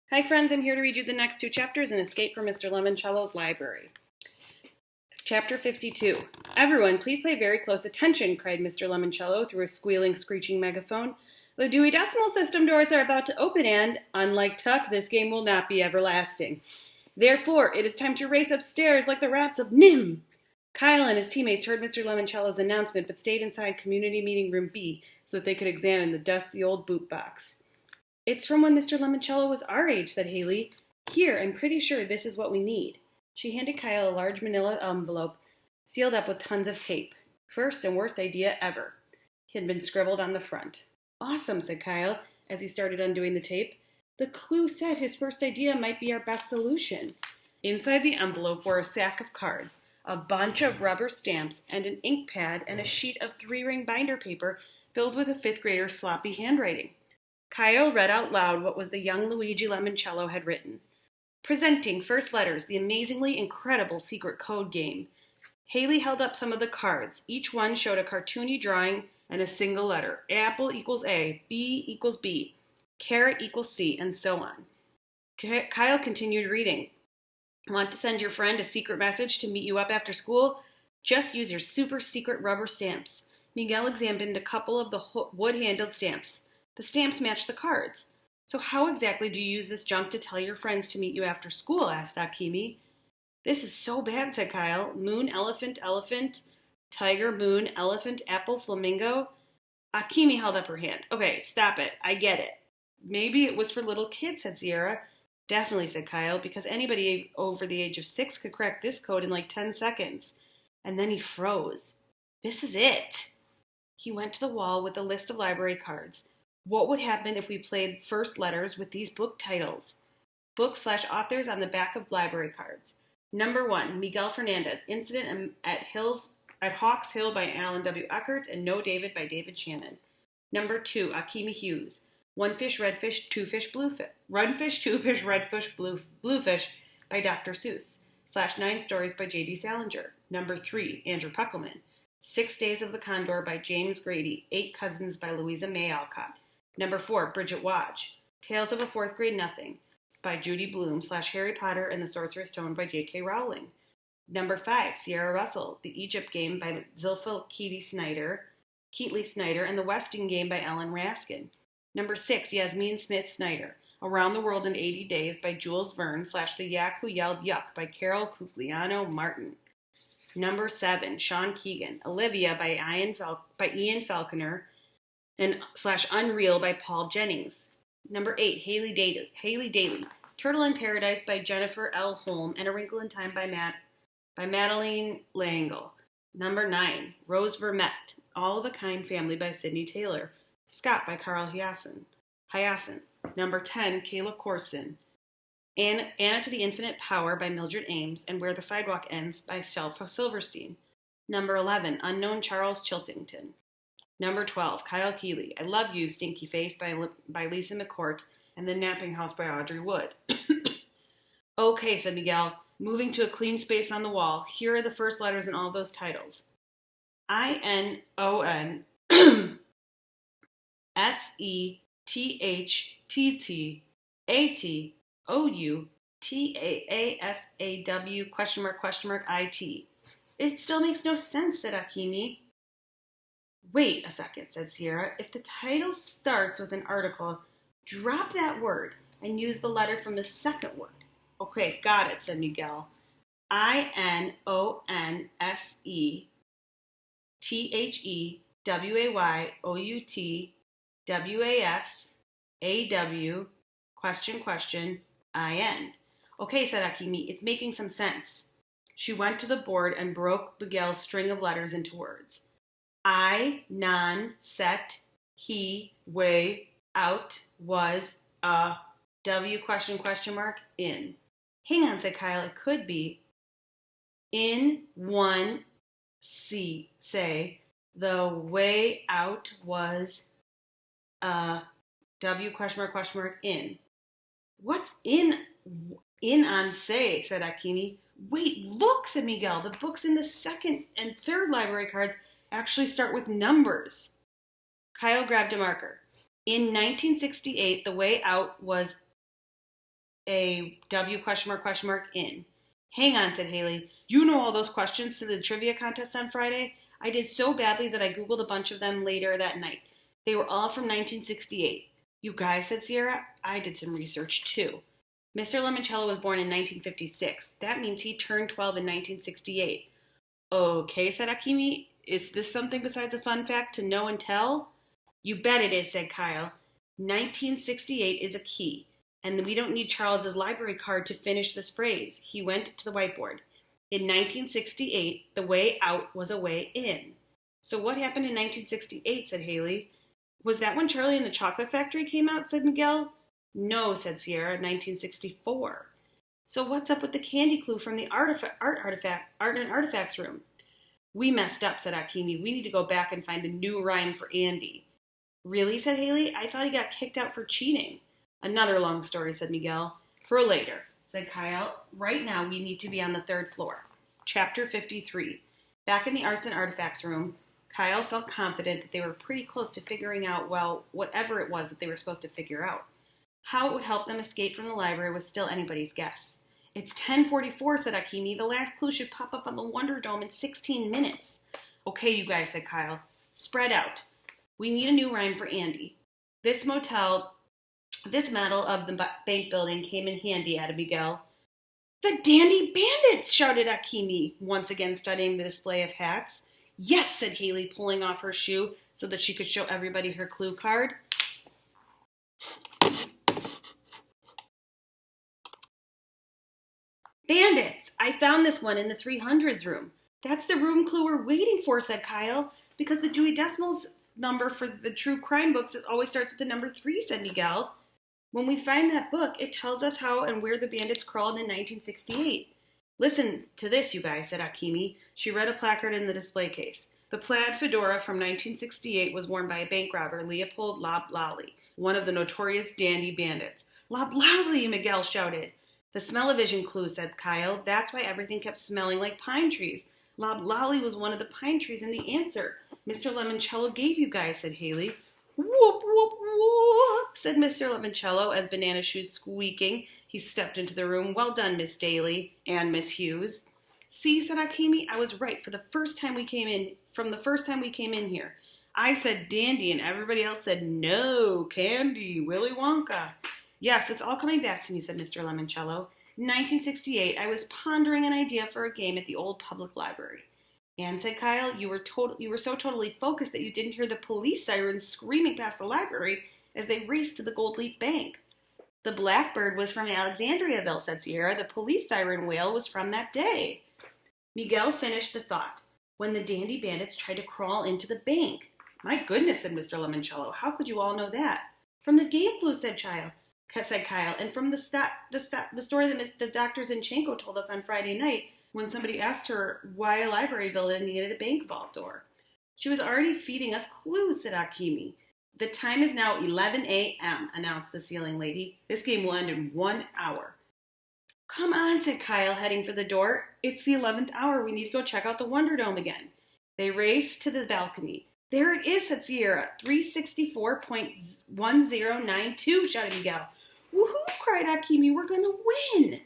Hi friends, I'm here to read you the next two chapters in Escape from Mr. Lemoncello's library. Chapter 52. Everyone, please pay very close attention, cried Mr. Lemoncello through a squealing, screeching megaphone. The Dewey Decimal System doors are about to open and, unlike Tuck, this game will not be everlasting. Therefore, it is time to race upstairs like the rats of Nim. Kyle and his teammates heard Mr. Lemoncello's announcement but stayed inside Community Meeting Room B so that they could examine the dusty old boot box. It's from when Mr. Lemoncello was our age, said Haley. Here, I'm pretty sure this is what we need. She handed Kyle a large manila envelope sealed up with tons of tape. First and worst idea ever. It had been scribbled on the front. Awesome, said Kyle as he started undoing the tape. The clue said his first idea might be our best solution. Inside the envelope were a sack of cards, a bunch of rubber stamps, and an ink pad and a sheet of 3-ring binder paper filled with a fifth grader's sloppy handwriting. Kyle read out loud what was the young Luigi Lemoncello had written. Presenting First Letters, the amazingly incredible secret code game. Haley held up some of the cards. Each one showed a cartoony drawing and a single letter. Apple equals A, B equals B, carrot equals C, and so on. Kyle continued reading. Want to send your friend a secret message to meet you up after school? Just use your super secret rubber stamps. Miguel examined a couple of the wood-handled stamps. The stamps matched the cards. So how exactly do you use this junk to tell your friends to meet you after school? Asked Akimi. This is so bad, said Kyle. Moon, elephant, elephant, tiger, moon, elephant, apple, flamingo. Akimi held up her hand. Okay, stop it. I get it. Maybe it was for little kids, said Sierra. Definitely, said Kyle, because anybody over the age of 6 could crack this code in like 10 seconds. And then he froze. This is it. He went to the wall with a list of library cards. What would happen if we played first letters with these book titles? Book/authors on the back of library cards. Number 1, Miguel Fernandez, Incident at Hawks Hill by Alan W. Eckert, and No David by David Shannon. Number 2, Akimi Hughes, One Fish, Red Fish, Two Fish, Blue Fish, Run Fish, Two Fish, Red Fish, Blue Fish by Dr. Seuss, /9 Stories by J.D. Salinger. Number 3, Andrew Puckelman, 6 Days of the Condor by James Grady, 8 Cousins by Louisa May Alcott. Number 4, Bridget Wadge, Tales of a Fourth Grade Nothing by Judy Blume /Harry Potter and the Sorcerer's Stone by J.K. Rowling. Number 5, Sierra Russell, The Egypt Game by Zilpha Keatley Snyder, and The Westing Game by Ellen Raskin. Number 6, Yasmin Smith Snyder, Around the World in 80 Days by Jules Verne /The Yak Who Yelled Yuck by Carol Pugliano Martin. Number 7, Sean Keegan, Olivia by Ian Falconer, and /Unreal by Paul Jennings. Number 8, Haley Daly, Turtle in Paradise by Jennifer L. Holm, and A Wrinkle in Time by Madeleine L'Engle. Number 9, Rose Vermette, All of a Kind Family by Sidney Taylor, Scott by Carl Hyacin. Number 10, Kayla Corson, Anna to the Infinite Power by Mildred Ames, and Where the Sidewalk Ends by Shelfa Silverstein. Number 11, Unknown Charles Chiltington. Number 12, Kyle Keeley, I Love You, Stinky Face by Lisa McCourt, and The Napping House by Audrey Wood. Okay, said Miguel, moving to a clean space on the wall. Here are the first letters in all those titles. I-N-O-N S-E-T-H-T-T-A-A-S-A-W ?I-T. It still makes no sense, said Akimi. Wait a second, said Sierra. If the title starts with an article, drop that word and use the letter from the second word. Okay, got it, said Miguel. INONSETHEWAYOUTWASAW ? Okay, said Akimi, it's making some sense. She went to the board and broke Miguel's string of letters into words. I, non, set, he, way, out, was, W, ? In. Hang on, said Kyle, it could be in, one, say, the way out was, W, ? In. What's in on say, said Akimi. Wait, look, said Miguel, the books in the second and third library cards actually start with numbers. Kyle grabbed a marker. In 1968, the way out was A W question mark in. Hang on, said Haley. You know all those questions to the trivia contest on Friday? I did so badly that I Googled a bunch of them later that night. They were all from 1968. You guys, said Sierra, I did some research too. Mr. Lemoncello was born in 1956. That means he turned 12 in 1968. Okay, said Akimi. Is this something besides a fun fact to know and tell? You bet it is, said Kyle. 1968 is a key, and we don't need Charles's library card to finish this phrase. He went to the whiteboard. In 1968, the way out was a way in. So what happened in 1968, said Haley. Was that when Charlie and the Chocolate Factory came out, said Miguel. No, said Sierra, 1964. So what's up with the candy clue from the art and artifacts room? We messed up, said Akimi. We need to go back and find a new rhyme for Andy. Really, said Haley? I thought he got kicked out for cheating. Another long story, said Miguel. For later, said Kyle. Right now we need to be on the 3rd floor. Chapter 53. Back in the arts and artifacts room, Kyle felt confident that they were pretty close to figuring out, well, whatever it was that they were supposed to figure out. How it would help them escape from the library was still anybody's guess. It's 10:44, said Akimi. The last clue should pop up on the Wonder Dome in 16 minutes. Okay, you guys, said Kyle. Spread out. We need a new rhyme for Andy. This model of the bank building came in handy, added Miguel. The Dandy Bandits, shouted Akimi, once again studying the display of hats. Yes, said Haley, pulling off her shoe so that she could show everybody her clue card. Bandits! I found this one in the 300s room. That's the room clue we're waiting for, said Kyle, because the Dewey Decimals number for the true crime books always starts with the number 3, said Miguel. When we find that book, it tells us how and where the bandits crawled in 1968. Listen to this, you guys, said Akimi. She read a placard in the display case. The plaid fedora from 1968 was worn by a bank robber, Leopold Loblolly, one of the notorious dandy bandits. Loblolly, Miguel shouted. The smell-o-vision clue, said Kyle. That's why everything kept smelling like pine trees. Loblolly was one of the pine trees in the answer. Mr. Lemoncello gave you guys, said Haley. Whoop, whoop, whoop, said Mr. Lemoncello as Banana Shoes squeaking. He stepped into the room. Well done, Miss Daly and Miss Hughes. See, said Akimi, I was right from the first time we came in here. I said dandy and everybody else said no, candy, Willy Wonka. Yes, it's all coming back to me, said Mr. Lemoncello. In 1968, I was pondering an idea for a game at the old public library. And, said Kyle, you were so totally focused that you didn't hear the police sirens screaming past the library as they raced to the Gold Leaf Bank. The Blackbird was from Alexandriaville, said Sierra. The police siren wail was from that day. Miguel finished the thought. When the dandy bandits tried to crawl into the bank. My goodness, said Mr. Lemoncello. How could you all know that? From the game clue, said Kyle, and from the story that the Dr. Zinchenko told us on Friday night when somebody asked her why a library building needed a bank vault door. She was already feeding us clues, said Akimi. The time is now 11 a.m., announced the ceiling lady. This game will end in 1 hour. Come on, said Kyle, heading for the door. It's the 11th hour. We need to go check out the Wonder Dome again. They raced to the balcony. There it is, said Sierra. 364.1092, shouted Miguel. Woohoo, cried Akimi. We're going to win.